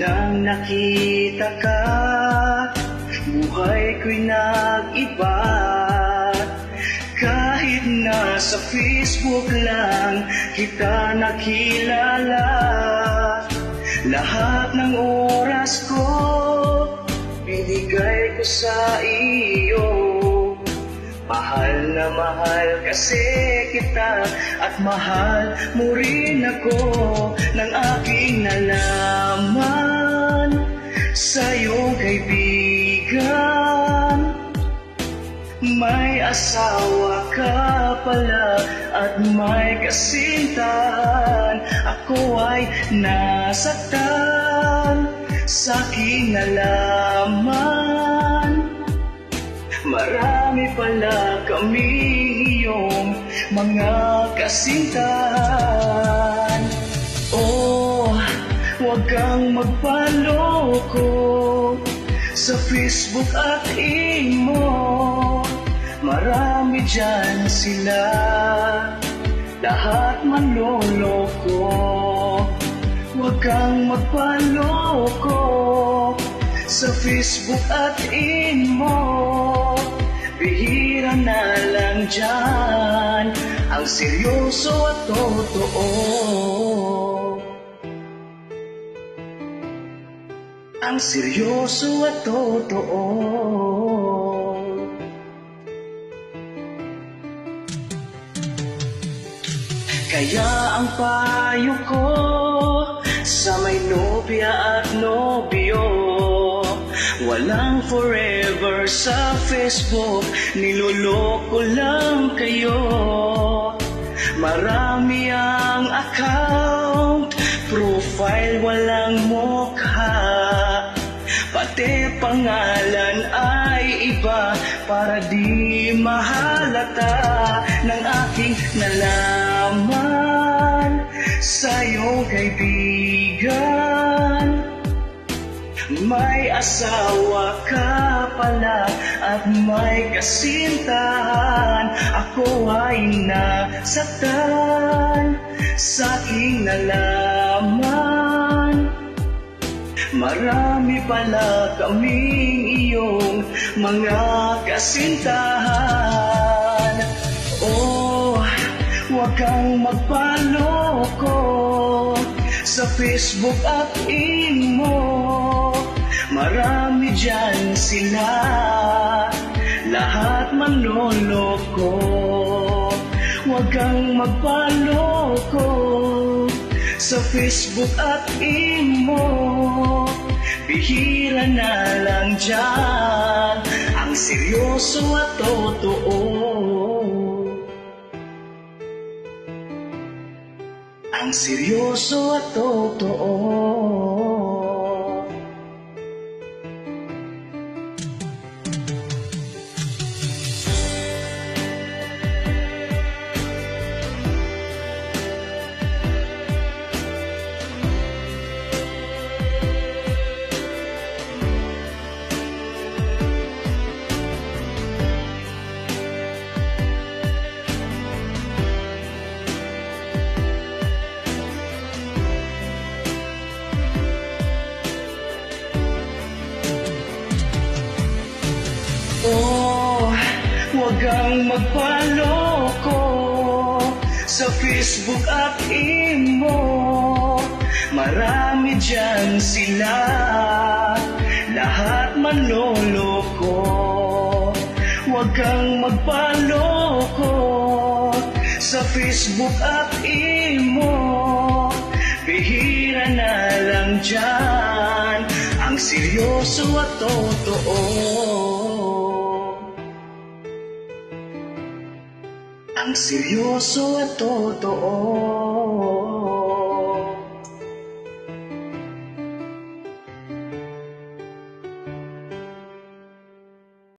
Nang nakita ka, buhay ko'y nag-iba. Kahit na sa Facebook lang kita nakilala, lahat ng oras ko binigay ko sa iyo. Mahal na mahal kasi kita, at mahal mo rin ako. Nang aking nalaman sa iyong kaibigan, may asawa ka pala at may kasintahan. Ako ay nasaktan sa aking nalaman. Marami pala kaming iyong mga kasintahan. Oh, huwag kang magpaloko sa Facebook at imo. Marami dyan sila, lahat manloloko. Huwag kang magpaloko sa Facebook at imo. Bihira na lang dyan ang seryoso at totoo. Ang seryoso at totoo. Kaya ang payo ko sa may nobya at nobyo, walang forever sa Facebook, niloloko lang kayo. Marami ang account, profile walang mukha, pati pangalan ay iba para di mahalata. Ng aking nalaman sa iyong kaibigan, may asawa ka pala at may kasintahan. Ako ay nasaktan sa aking nalaman. Marami pala kaming iyong mga kasintahan. Oh, huwag kang magpaloko sa Facebook at imo. Marami dyan sila, lahat manloloko. Huwag kang magpaloko sa Facebook at imo. Bihira na lang dyan ang seryoso at totoo. Ang seryoso at totoo. Oh, huwag kang magpaloko sa Facebook at imo. Marami dyan sila, lahat manloloko. Huwag kang magpaloko sa Facebook at imo. Bihira na lang dyan ang seryoso at totoo. Ang seryoso at totoo.